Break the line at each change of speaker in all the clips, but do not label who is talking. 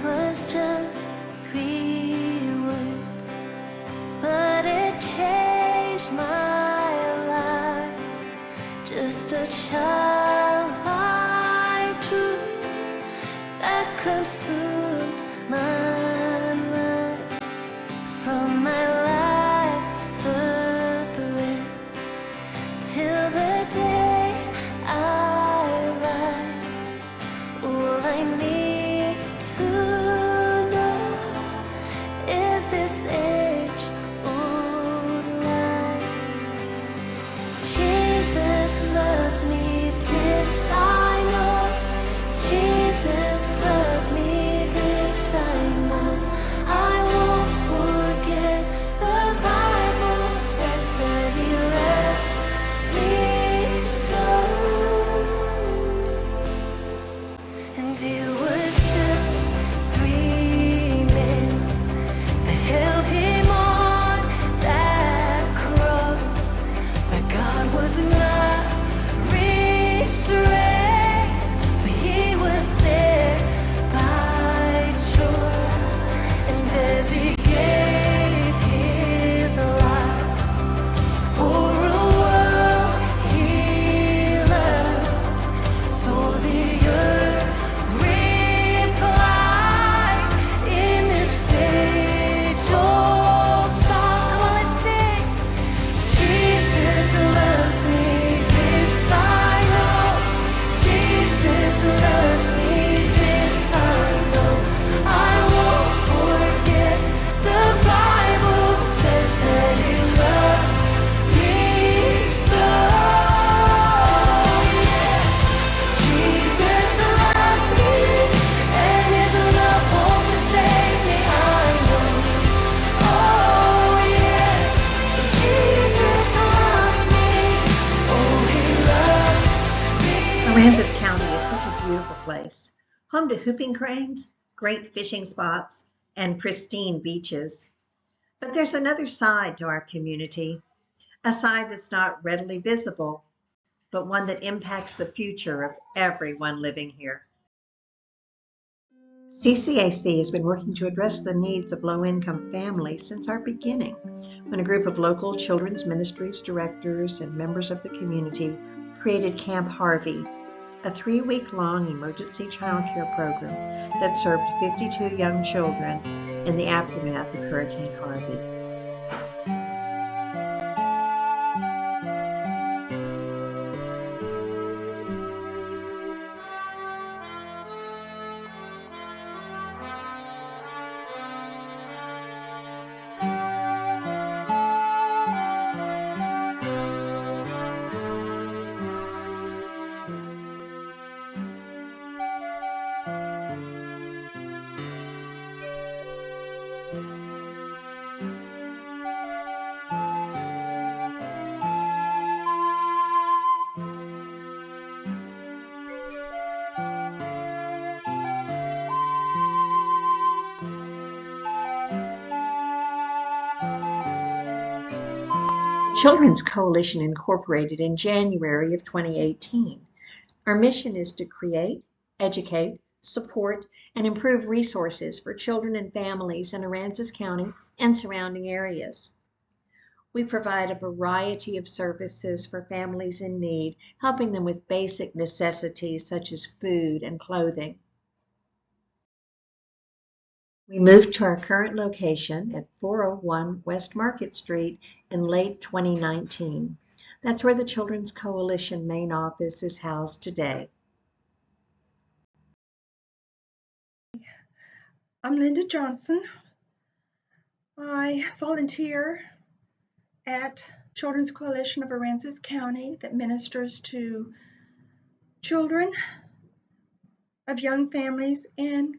was just 3 words, but it changed my life. Just a childlike truth that consumed my mind. From my life's first breath till the day I rise, all I need to know is this age-old line. Jesus loves me, this I know. Jesus loves me, this I know. I won't forget. The Bible says that He loves me so. And it was just 3 minutes that held Him on that cross, but God was not restrained, but He was there by choice. And as He gave His life for a world He loved, so the earth replied in this age-old song. Come on, let's sing. Jesus loves me, this I know. Jesus loves me, this I know. I won't forget. The Bible says that He loves me so. Yes, Jesus loves me, and His love won't forsake me, I know. Oh yes, Jesus loves me. Oh, He loves me.
Aransas County is such a beautiful place, home to whooping cranes, great fishing spots, and pristine beaches. But there's another side to our community, a side that's not readily visible, but one that impacts the future of everyone living here. CCAC has been working to address the needs of low-income families since our beginning, when a group of local children's ministries directors and members of the community created Camp Harvey, a 3-week-long emergency child care program that served 52 young children in the aftermath of Hurricane Harvey. Children's Coalition incorporated in January of 2018. Our mission is to create, educate, support, and improve resources for children and families in Aransas County and surrounding areas. We provide a variety of services for families in need, helping them with basic necessities such as food and clothing. We moved to our current location at 401 West Market Street in late 2019. That's where the Children's Coalition main office is housed today.
I'm Linda Johnson. I volunteer at Children's Coalition of Aransas County that ministers to children of young families and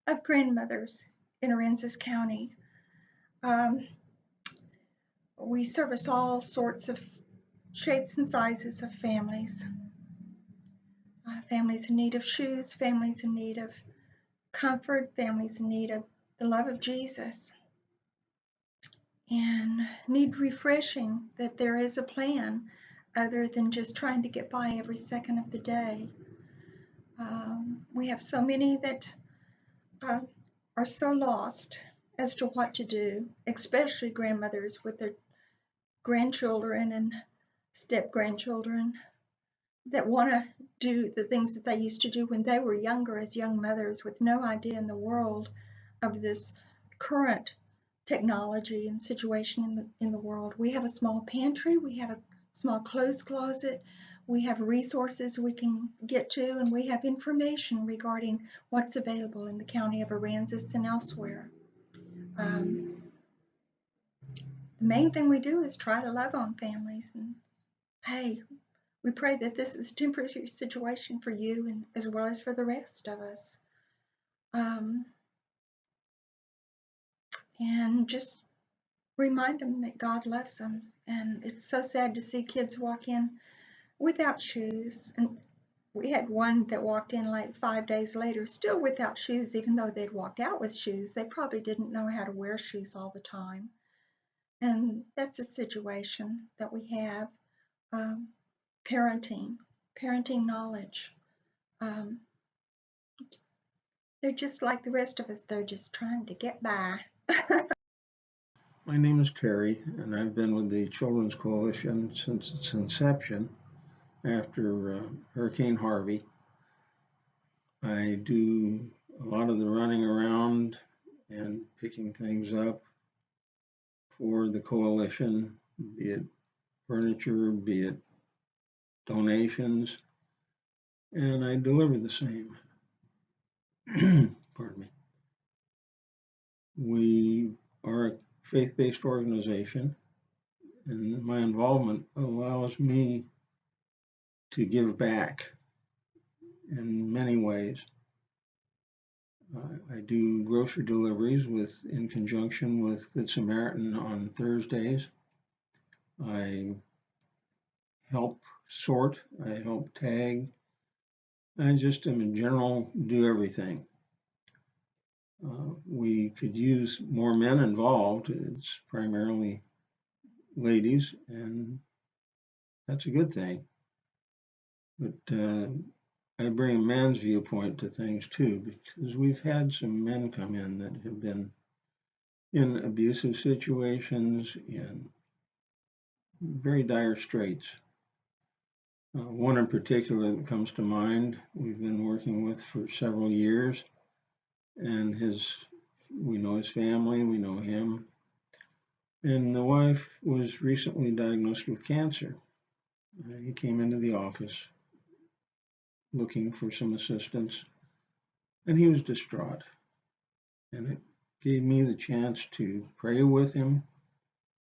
of grandmothers in Aransas County. We service all sorts of shapes and sizes of families. Families in need of shoes, families in need of comfort, families in need of the love of Jesus, and need refreshing that there is a plan other than just trying to get by every second of the day. We have so many that are so lost as to what to do, especially grandmothers with their grandchildren and step-grandchildren that want to do the things that they used to do when they were younger as young mothers with no idea in the world of this current technology and situation in the world. We have a small pantry, we have a small clothes closet, we have resources we can get to, and we have information regarding what's available in the county of Aransas and elsewhere. The main thing we do is try to love on families, and hey, we pray that this is a temporary situation for you and as well as for the rest of us. And just remind them that God loves them. And it's so sad to see kids walk in without shoes. And we had one that walked in like 5 days later, still without shoes, even though they'd walked out with shoes. They probably didn't know how to wear shoes all the time. And that's a situation that we have. Parenting knowledge. They're just like the rest of us. They're just trying to get by.
My name is Terry, and I've been with the Children's Coalition since its inception after Hurricane Harvey. I do a lot of the running around and picking things up for the coalition, be it furniture, be it donations, and I deliver the same. Pardon me. We are a faith-based organization, and my involvement allows me to give back in many ways. I do grocery deliveries in conjunction with Good Samaritan on Thursdays. I help sort, I help tag. I just am in general do everything. We could use more men involved. It's primarily ladies, and that's a good thing. But I bring a man's viewpoint to things too, because we've had some men come in that have been in abusive situations, in very dire straits. One in particular that comes to mind, we've been working with for several years, and we know his family, we know him, and the wife was recently diagnosed with cancer. He came into the office looking for some assistance, and he was distraught. And it gave me the chance to pray with him,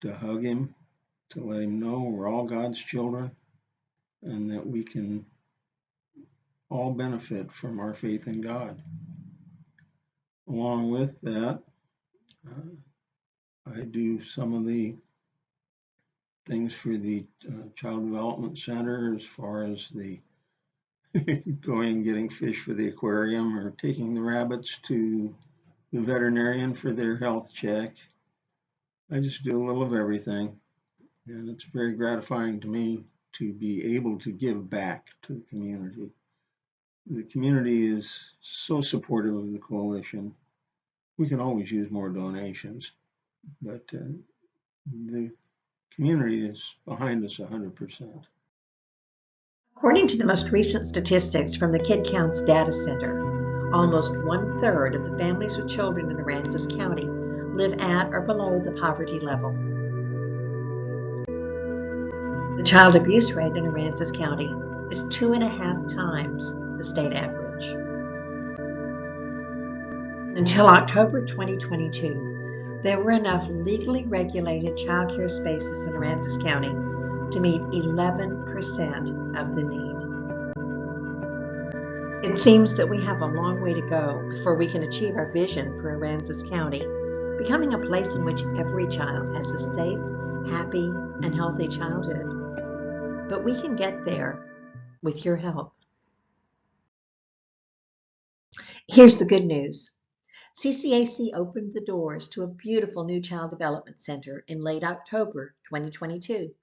to hug him, to let him know we're all God's children, and that we can all benefit from our faith in God. Along with that, I do some of the things for the Child Development Center, as far as the going and getting fish for the aquarium, or taking the rabbits to the veterinarian for their health check. I just do a little of everything, and it's very gratifying to me to be able to give back to the community. The community is so supportive of the coalition. We can always use more donations, but the community is behind us 100%.
According to the most recent statistics from the Kid Counts Data Center, almost 1/3 of the families with children in Aransas County live at or below the poverty level. The child abuse rate in Aransas County is 2.5 times the state average. Until October 2022, there were enough legally regulated child care spaces in Aransas County to meet 11% of the need. It seems that we have a long way to go before we can achieve our vision for Aransas County, becoming a place in which every child has a safe, happy, and healthy childhood. But we can get there with your help. Here's the good news. CCAC opened the doors to a beautiful new child development center in late October 2022.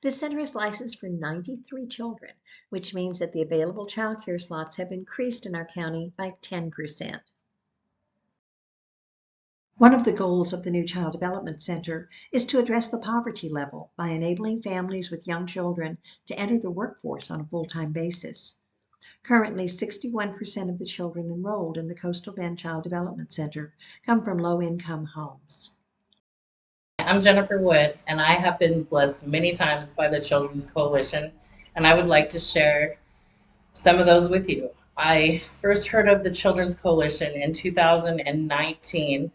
This center is licensed for 93 children, which means that the available child care slots have increased in our county by 10%. One of the goals of the new Child Development Center is to address the poverty level by enabling families with young children to enter the workforce on a full-time basis. Currently, 61% of the children enrolled in the Coastal Bend Child Development Center come from low-income homes.
I'm Jennifer Wood, and I have been blessed many times by the Children's Coalition, and I would like to share some of those with you. I first heard of the Children's Coalition in 2019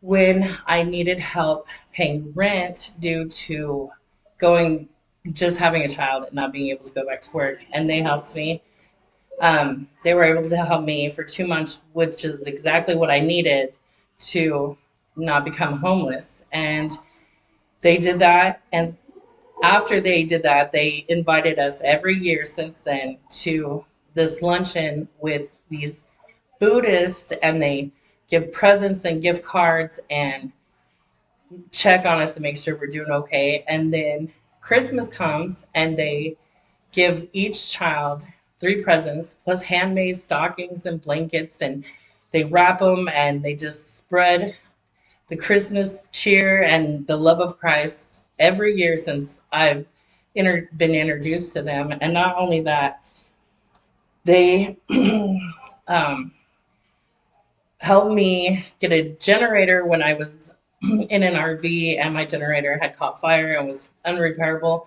when I needed help paying rent due to having a child and not being able to go back to work, and they helped me. They were able to help me for 2 months, which is exactly what I needed to not become homeless. And they did that. And after they did that, they invited us every year since then to this luncheon with these Buddhists, and they give presents and gift cards and check on us to make sure we're doing okay. And then Christmas comes and they give each child 3 presents plus handmade stockings and blankets, and they wrap them and they just spread the Christmas cheer and the love of Christ every year since I've been introduced to them. And not only that, they um, helped me get a generator when I was in an RV and my generator had caught fire and was unrepairable.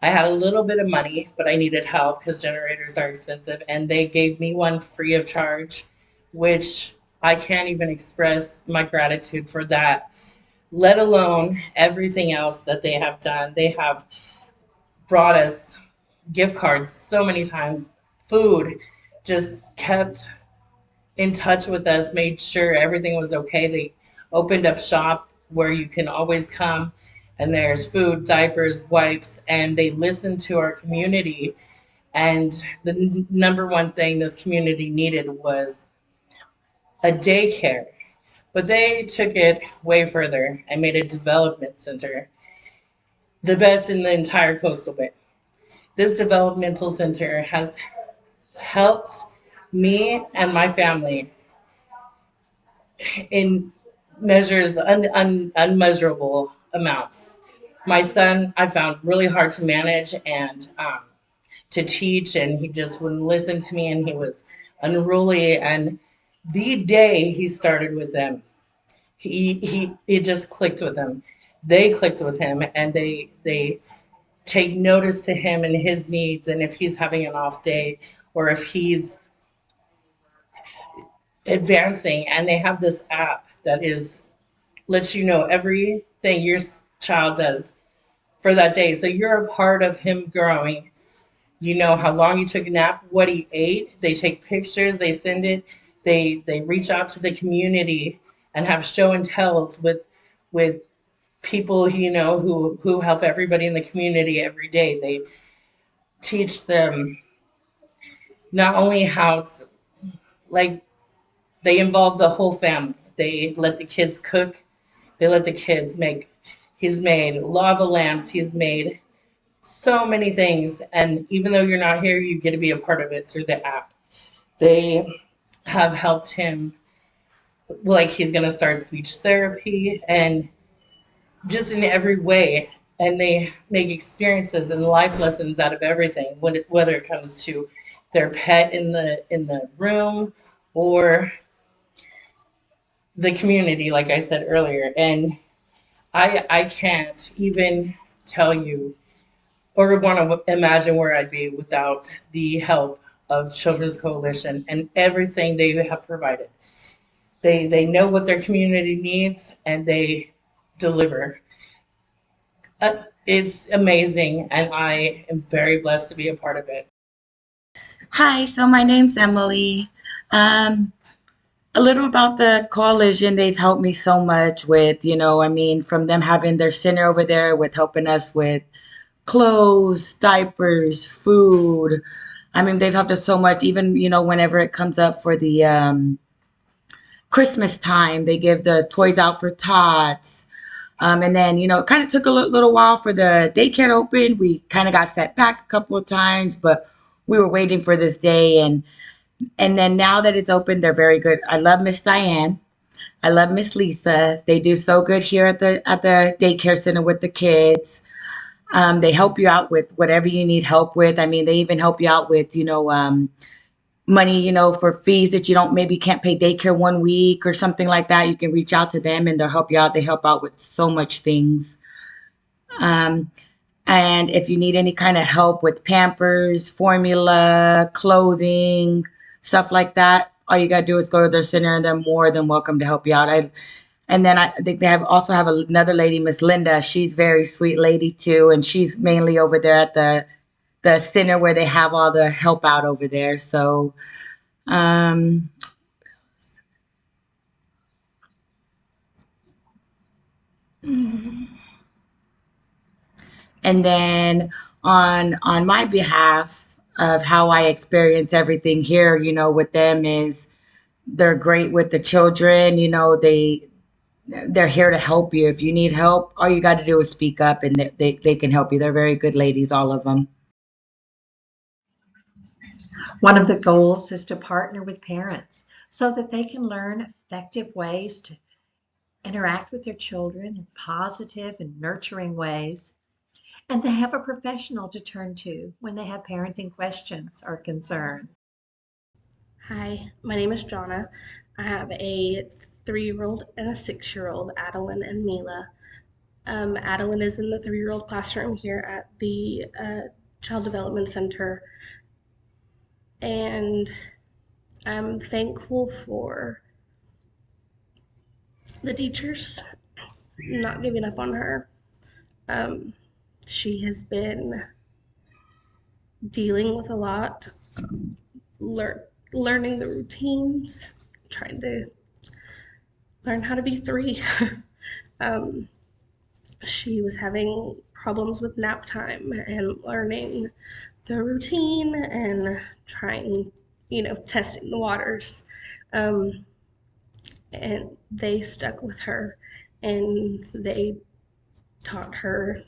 I had a little bit of money, but I needed help because generators are expensive, and they gave me one free of charge, which I can't even express my gratitude for that, let alone everything else that they have done. They have brought us gift cards so many times, food, just kept in touch with us, made sure everything was okay. They opened up shop where you can always come and there's food, diapers, wipes, and they listened to our community. And the number one thing this community needed was a daycare. But they took it way further and made a development center, the best in the entire coastal Bend. This developmental center has helped me and my family in measures unmeasurable amounts. My son, I found really hard to manage and to teach, and he just wouldn't listen to me, and he was unruly. And the day he started with them, it just clicked with him. They clicked with him, and they take notice to him and his needs, and if he's having an off day or if he's advancing. And they have this app that is lets you know everything your child does for that day. So you're a part of him growing. You know how long he took a nap, what he ate. They take pictures, they send it. They reach out to the community and have show and tells with people who help everybody in the community every day. They teach them not only how to, like, they involve the whole family. They let the kids cook. They let the kids make. He's made lava lamps. He's made so many things. And even though you're not here, you get to be a part of it through the app. They have helped him, like he's going to start speech therapy and just in every way. And they make experiences and life lessons out of everything, whether it comes to their pet in the room or the community, like I said earlier. And I can't even tell you or want to imagine where I'd be without the help of Children's Coalition and everything they have provided. They know what their community needs and they deliver. It's amazing, and I am very blessed to be a part of it.
Hi, so my name's Emily. A little about the coalition. They've helped me so much with, from them having their center over there with helping us with clothes, diapers, food. They've helped us so much. Even, whenever it comes up for the Christmas time, they give the toys out for tots. And then, it kind of took a little while for the daycare to open. We kind of got set back a couple of times, but we were waiting for this day. And then now that it's open, they're very good. I love Miss Diane. I love Miss Lisa. They do so good here at the daycare center with the kids. They help you out with whatever you need help with. I mean, they even help you out with, money, for fees that you don't maybe can't pay daycare 1 week or something like that. You can reach out to them and they'll help you out. They help out with so much things. Um, and if you need any kind of help with Pampers, formula, clothing, stuff like that, all you gotta do is go to their center and they're more than welcome to help you out. And then I think they have another lady, Miss Linda. She's a very sweet lady too, and she's mainly over there at the center where they have all the help out over there. So, um, and then on my behalf of how I experience everything here, with them is they're great with the children. They're here to help you. If you need help, all you got to do is speak up, and they can help you. They're very good ladies, all of them.
One of the goals is to partner with parents so that they can learn effective ways to interact with their children in positive and nurturing ways, and they have a professional to turn to when they have parenting questions or concerns.
Hi, my name is Jonna. I have a 3-year-old and a 6-year-old, Adeline and Mila. Adeline is in the 3-year-old classroom here at the Child Development Center, and I'm thankful for the teachers not giving up on her. She has been dealing with a lot, learning the routines, trying to learn how to be 3. She was having problems with nap time and learning the routine and trying, testing the waters. And they stuck with her and they taught her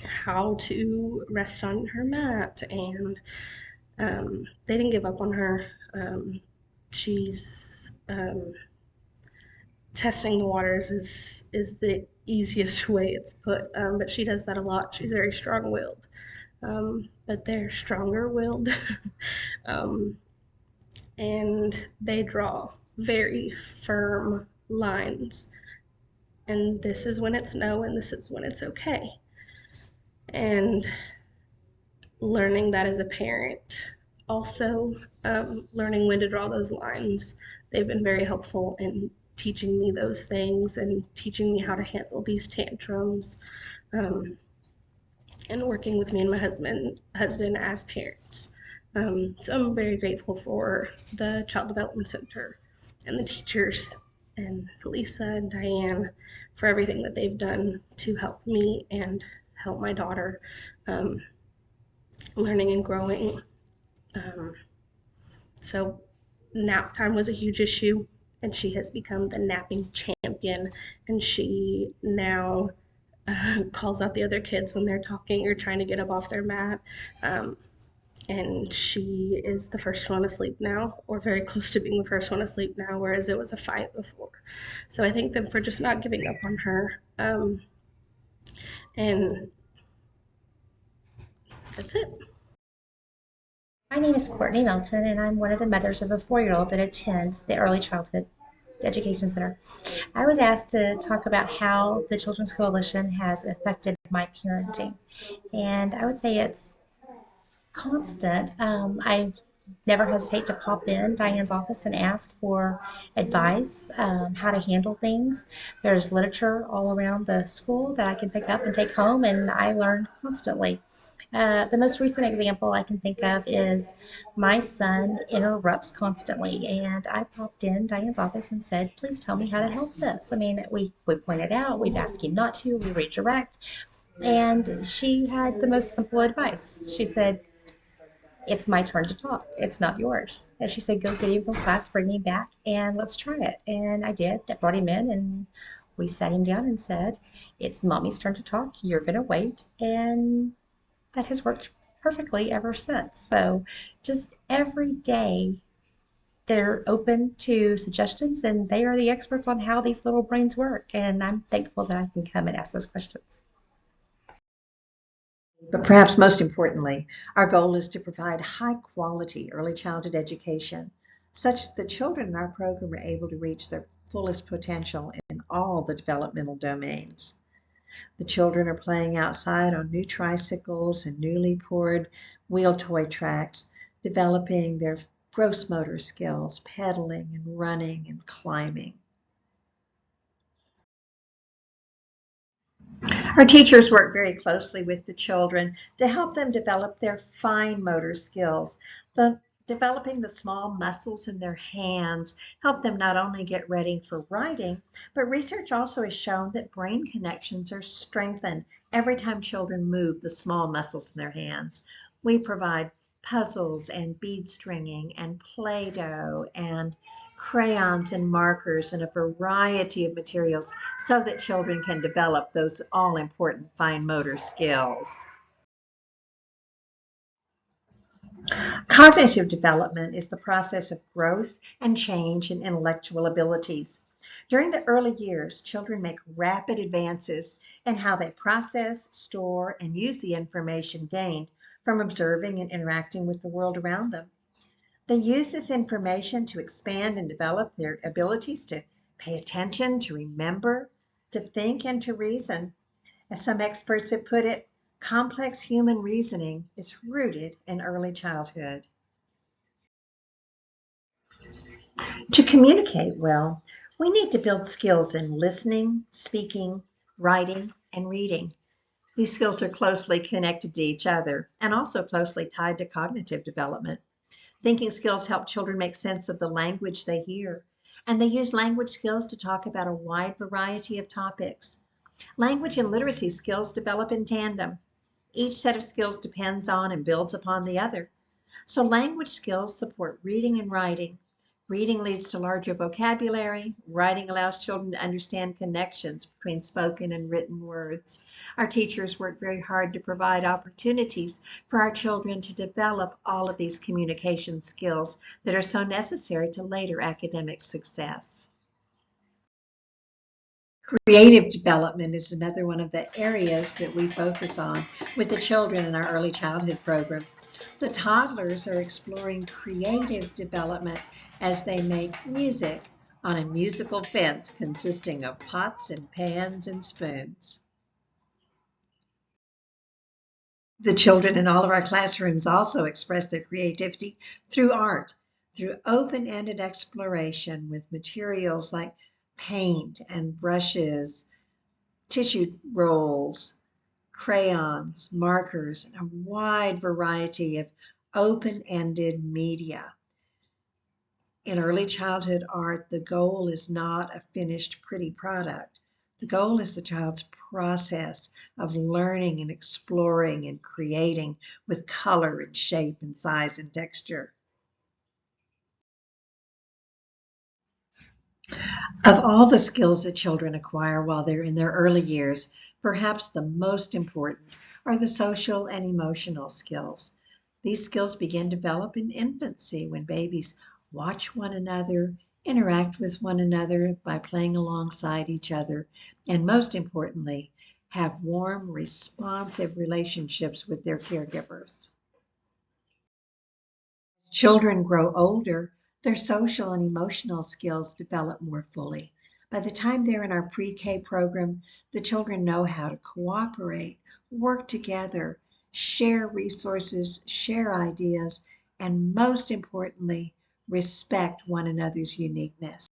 how to rest on her mat, and they didn't give up on her. She's testing the waters is the easiest way it's put, but she does that a lot. She's very strong-willed, but they're stronger-willed, and they draw very firm lines, and this is when it's no and this is when it's okay. And learning that as a parent, also learning when to draw those lines, they've been very helpful in teaching me those things and teaching me how to handle these tantrums, and working with me and my husband as parents. So I'm very grateful for the Child Development Center and the teachers and Lisa and Diane for everything that they've done to help me and help my daughter learning and growing. So nap time was a huge issue, and she has become the napping champion, and she now calls out the other kids when they're talking or trying to get up off their mat. And she is the first one asleep now, or very close to being the first one asleep now, whereas it was a fight before. So I thank them for just not giving up on her. And that's it.
My name is Courtney Melton, and I'm one of the mothers of a 4-year-old that attends the Early Childhood Education Center. I was asked to talk about how the Children's Coalition has affected my parenting, and I would say it's constant. I never hesitate to pop in Diane's office and ask for advice, how to handle things. There's literature all around the school that I can pick up and take home, and I learn constantly. The most recent example I can think of is my son interrupts constantly, and I popped in Diane's office and said, please tell me how to help this. I mean, we pointed out, we've asked him not to, we redirect, and she had the most simple advice. She said, it's my turn to talk. It's not yours. And she said, go get him from class, bring him back, and let's try it. And I did. I brought him in, and we sat him down and said, it's mommy's turn to talk. You're going to wait. And that has worked perfectly ever since. So just every day they're open to suggestions, and they are the experts on how these little brains work. And I'm thankful that I can come and ask those questions.
But perhaps most importantly, our goal is to provide high quality early childhood education such that children in our program are able to reach their fullest potential in all the developmental domains. The children are playing outside on new tricycles and newly poured wheel toy tracks, developing their gross motor skills, pedaling and running and climbing. Our teachers work very closely with the children to help them develop their fine motor skills. Developing the small muscles in their hands help them not only get ready for writing, but research also has shown that brain connections are strengthened every time children move the small muscles in their hands. We provide puzzles and bead stringing and Play-Doh and crayons and markers and a variety of materials so that children can develop those all-important fine motor skills. Cognitive development is the process of growth and change in intellectual abilities. During the early years, children make rapid advances in how they process, store, and use the information gained from observing and interacting with the world around them. They use this information to expand and develop their abilities to pay attention, to remember, to think, and to reason. As some experts have put it, complex human reasoning is rooted in early childhood. To communicate well, we need to build skills in listening, speaking, writing, and reading. These skills are closely connected to each other and also closely tied to cognitive development. Thinking skills help children make sense of the language they hear, and they use language skills to talk about a wide variety of topics. Language and literacy skills develop in tandem. Each set of skills depends on and builds upon the other. So language skills support reading and writing. Reading leads to larger vocabulary. Writing allows children to understand connections between spoken and written words. Our teachers work very hard to provide opportunities for our children to develop all of these communication skills that are so necessary to later academic success. Creative development is another one of the areas that we focus on with the children in our early childhood program. The toddlers are exploring creative development as they make music on a musical fence consisting of pots and pans and spoons. The children in all of our classrooms also express their creativity through art, through open-ended exploration with materials like paint and brushes, tissue rolls, crayons, markers, and a wide variety of open-ended media. In early childhood art, the goal is not a finished, pretty product. The goal is the child's process of learning and exploring and creating with color and shape and size and texture. Of all the skills that children acquire while they're in their early years, perhaps the most important are the social and emotional skills. These skills begin to develop in infancy when babies watch one another, interact with one another by playing alongside each other, and most importantly, have warm, responsive relationships with their caregivers. As children grow older, their social and emotional skills develop more fully. By the time they're in our pre-K program, the children know how to cooperate, work together, share resources, share ideas, and most importantly, respect one another's uniqueness.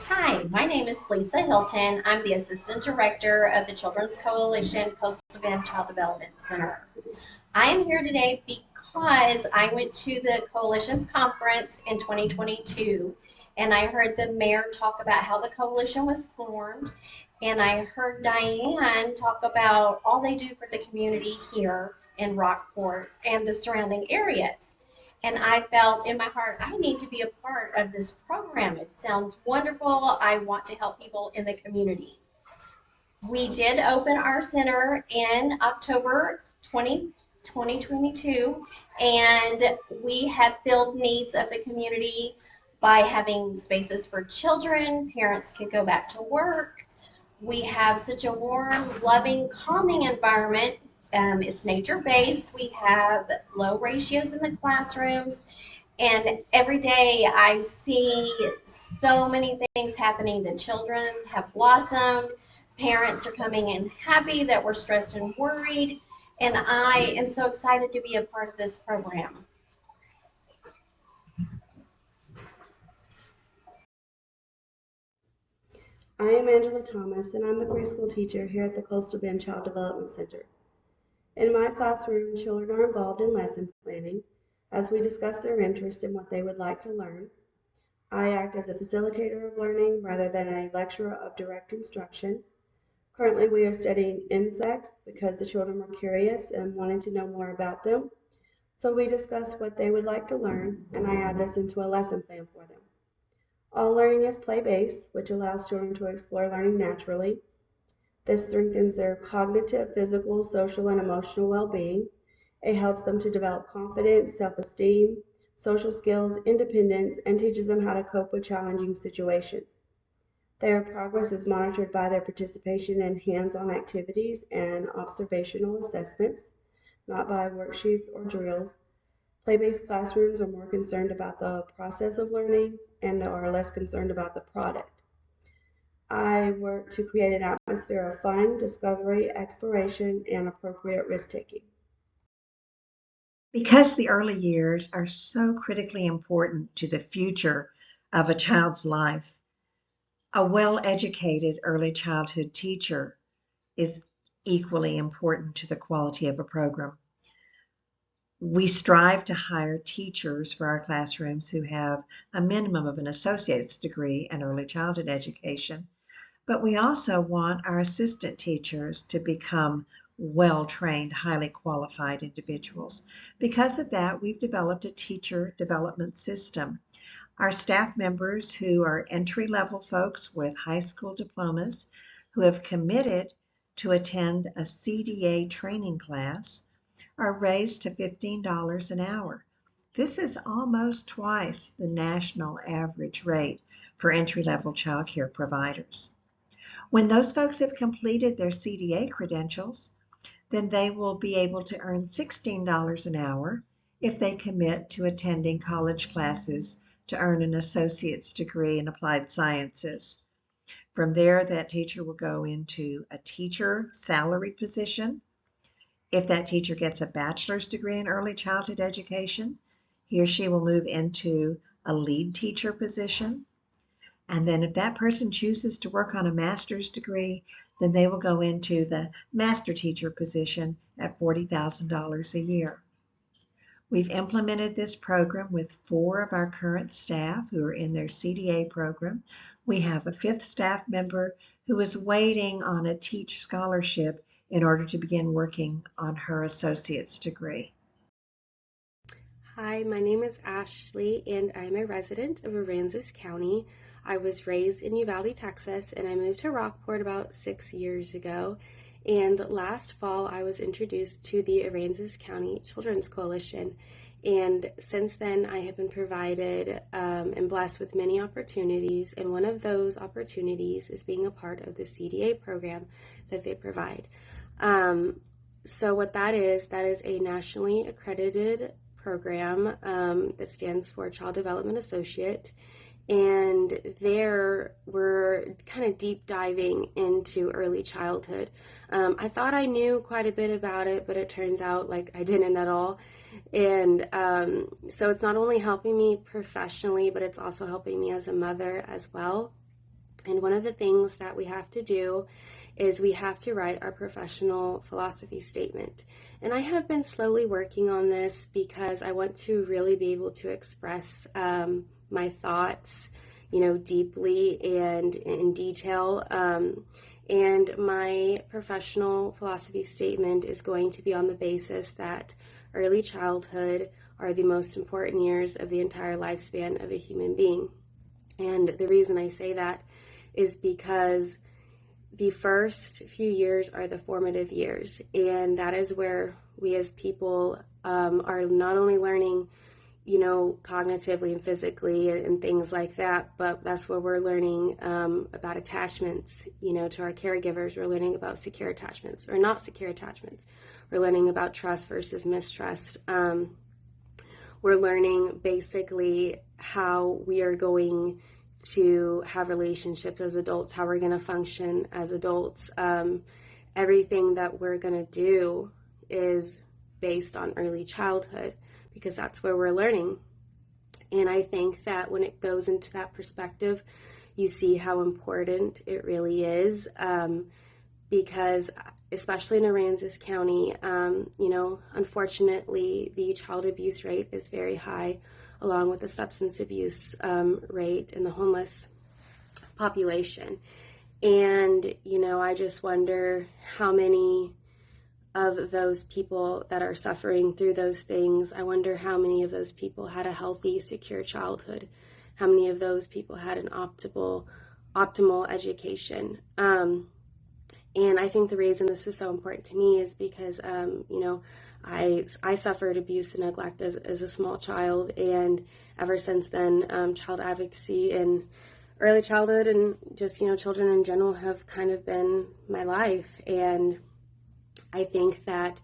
Hi, my name is Lisa Hilton. I'm the Assistant Director of the Children's Coalition Coastal Bend Child Development Center. I am here today because I went to the Coalition's conference in 2022 and I heard the mayor talk about how the coalition was formed, and I heard Diane talk about all they do for the community here in Rockport and the surrounding areas. And I felt in my heart, I need to be a part of this program. It sounds wonderful. I want to help people in the community. We did open our center in October 2020 2022, and we have filled needs of the community by having spaces for children. Parents could go back to work. We have such a warm, loving, calming environment. It's nature-based. We have low ratios in the classrooms. And every day I see so many things happening. The children have blossomed. Parents are coming in happy that we're stressed and worried. And I am so excited to be a part of this program.
I am Angela Thomas, and I'm the preschool teacher here at the Coastal Bend Child Development Center. In my classroom, children are involved in lesson planning as we discuss their interest in what they would like to learn. I act as a facilitator of learning rather than a lecturer of direct instruction. Currently, we are studying insects because the children were curious and wanted to know more about them. So we discuss what they would like to learn, and I add this into a lesson plan for them. All learning is play-based, which allows children to explore learning naturally. This strengthens their cognitive, physical, social, and emotional well-being. It helps them to develop confidence, self-esteem, social skills, independence, and teaches them how to cope with challenging situations. Their progress is monitored by their participation in hands-on activities and observational assessments, not by worksheets or drills. Play-based classrooms are more concerned about the process of learning and are less concerned about the product. I work to create an atmosphere of fun, discovery, exploration, and appropriate risk-taking.
Because the early years are so critically important to the future of a child's life, a well-educated early childhood teacher is equally important to the quality of a program. We strive to hire teachers for our classrooms who have a minimum of an associate's degree in early childhood education, but we also want our assistant teachers to become well-trained, highly qualified individuals. Because of that, we've developed a teacher development system. Our staff members who are entry-level folks with high school diplomas who have committed to attend a CDA training class are raised to $15 an hour. This is almost twice the national average rate for entry-level child care providers. When those folks have completed their CDA credentials, then they will be able to earn $16 an hour if they commit to attending college classes to earn an associate's degree in applied sciences. From there, that teacher will go into a teacher salary position. If that teacher gets a bachelor's degree in early childhood education, he or she will move into a lead teacher position. And then if that person chooses to work on a master's degree, then they will go into the master teacher position at $40,000 a year. We've implemented this program with 4 of our current staff who are in their CDA program. We have a 5th staff member who is waiting on a Teach scholarship in order to begin working on her associate's degree.
Hi, my name is Ashley, and I'm a resident of Aransas County. I was raised in Uvalde, Texas, and I moved to Rockport about 6 years ago. And last fall, I was introduced to the Aransas County Children's Coalition. And since then, I have been provided and blessed with many opportunities. And one of those opportunities is being a part of the CDA program that they provide. So what that is a nationally accredited program that stands for Child Development Associate. And there we're kind of deep diving into early childhood. I thought I knew quite a bit about it, but it turns out like I didn't at all. And so it's not only helping me professionally, but it's also helping me as a mother as well. And one of the things that we have to do is we have to write our professional philosophy statement. And I have been slowly working on this because I want to really be able to express my thoughts, deeply and in detail. And my professional philosophy statement is going to be on the basis that early childhood are the most important years of the entire lifespan of a human being. And the reason I say that is because the first few years are the formative years, and that is where we as people are not only learning, cognitively and physically and things like that, but that's where we're learning about attachments, to our caregivers. We're learning about secure attachments or not secure attachments. We're learning about trust versus mistrust. We're learning basically how we are going to have relationships as adults, how we're going to function as adults. Everything that we're going to do is based on early childhood, because that's where we're learning. And I think that when it goes into that perspective, you see how important it really is, because especially in Aransas County, unfortunately, the child abuse rate is very high, along with the substance abuse rate and the homeless population. And, I just wonder how many of those people that are suffering through those things, I wonder how many of those people had a healthy, secure childhood, how many of those people had an optimal education. And I think the reason this is so important to me is because, I suffered abuse and neglect as a small child, and ever since then, child advocacy and early childhood and just, children in general have kind of been my life. And I think that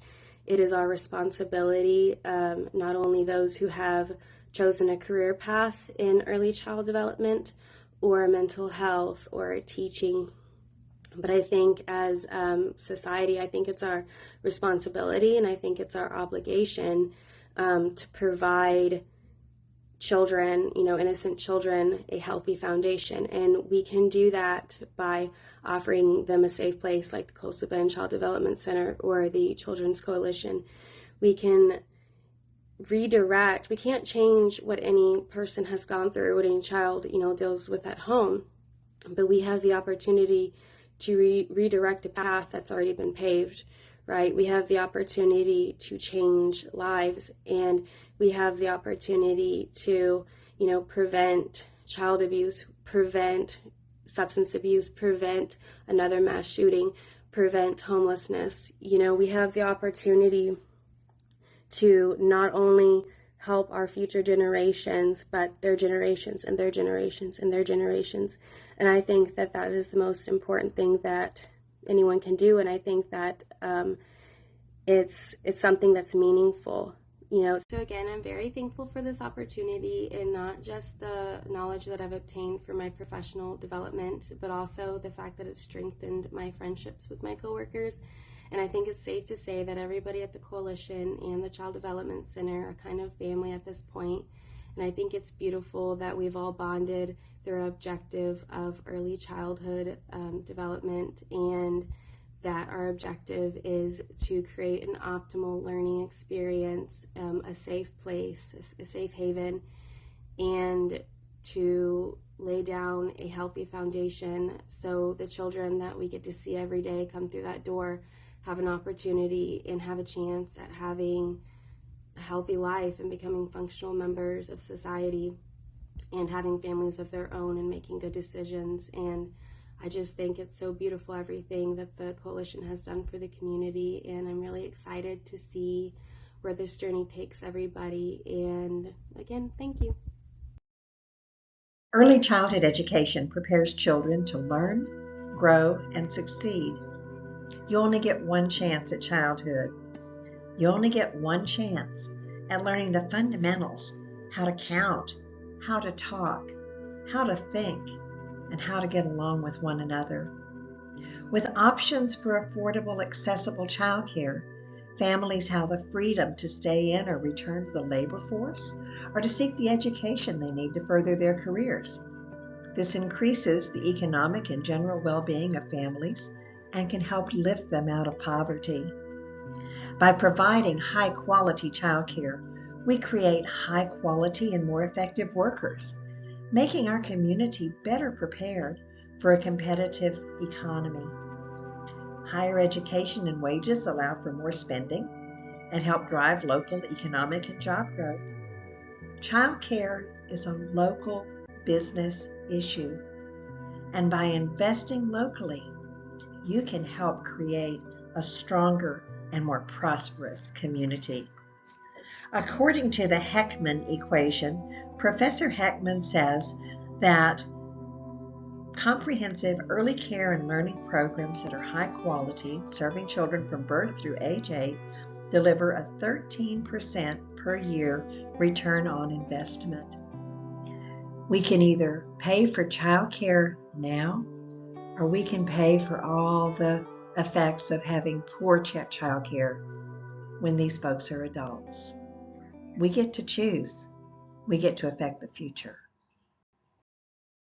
it is our responsibility, not only those who have chosen a career path in early child development or mental health or teaching, but I think as society, I think it's our responsibility and I think it's our obligation to provide children, innocent children, a healthy foundation. And we can do that by offering them a safe place like the Coastal Bend Child Development Center or the Children's Coalition. We can redirect. We can't change what any person has gone through, what any child, deals with at home, but we have the opportunity to redirect a path that's already been paved, right? We have the opportunity to change lives, and we have the opportunity to, prevent child abuse, prevent substance abuse, prevent another mass shooting, prevent homelessness. We have the opportunity to not only help our future generations, but their generations and their generations and their generations. And I think that that is the most important thing that anyone can do. And I think that it's something that's meaningful. So again, I'm very thankful for this opportunity, and not just the knowledge that I've obtained for my professional development, but also the fact that it's strengthened my friendships with my coworkers. And I think it's safe to say that everybody at the Coalition and the Child Development Center are kind of family at this point. And I think it's beautiful that we've all bonded through our objective of early childhood development, and that our objective is to create an optimal learning experience, a safe place, a safe haven, and to lay down a healthy foundation so the children that we get to see every day come through that door have an opportunity and have a chance at having a healthy life and becoming functional members of society and having families of their own and making good decisions. And I just think it's so beautiful, everything that the Coalition has done for the community, and I'm really excited to see where this journey takes everybody. And again, thank you.
Early childhood education prepares children to learn, grow, and succeed. You only get one chance at childhood. You only get one chance at learning the fundamentals, how to count, how to talk, how to think, and how to get along with one another. With options for affordable, accessible childcare, families have the freedom to stay in or return to the labor force, or to seek the education they need to further their careers. This increases the economic and general well-being of families and can help lift them out of poverty. By providing high-quality childcare, we create high-quality and more effective workers, making our community better prepared for a competitive economy. Higher education and wages allow for more spending and help drive local economic and job growth. Child care is a local business issue, and by investing locally you can help create a stronger and more prosperous community. According to the Heckman equation, Professor Heckman says that comprehensive early care and learning programs that are high quality, serving children from birth through age 8, deliver a 13% per year return on investment. We can either pay for child care now, or we can pay for all the effects of having poor child care when these folks are adults. We get to choose. We get to affect the future.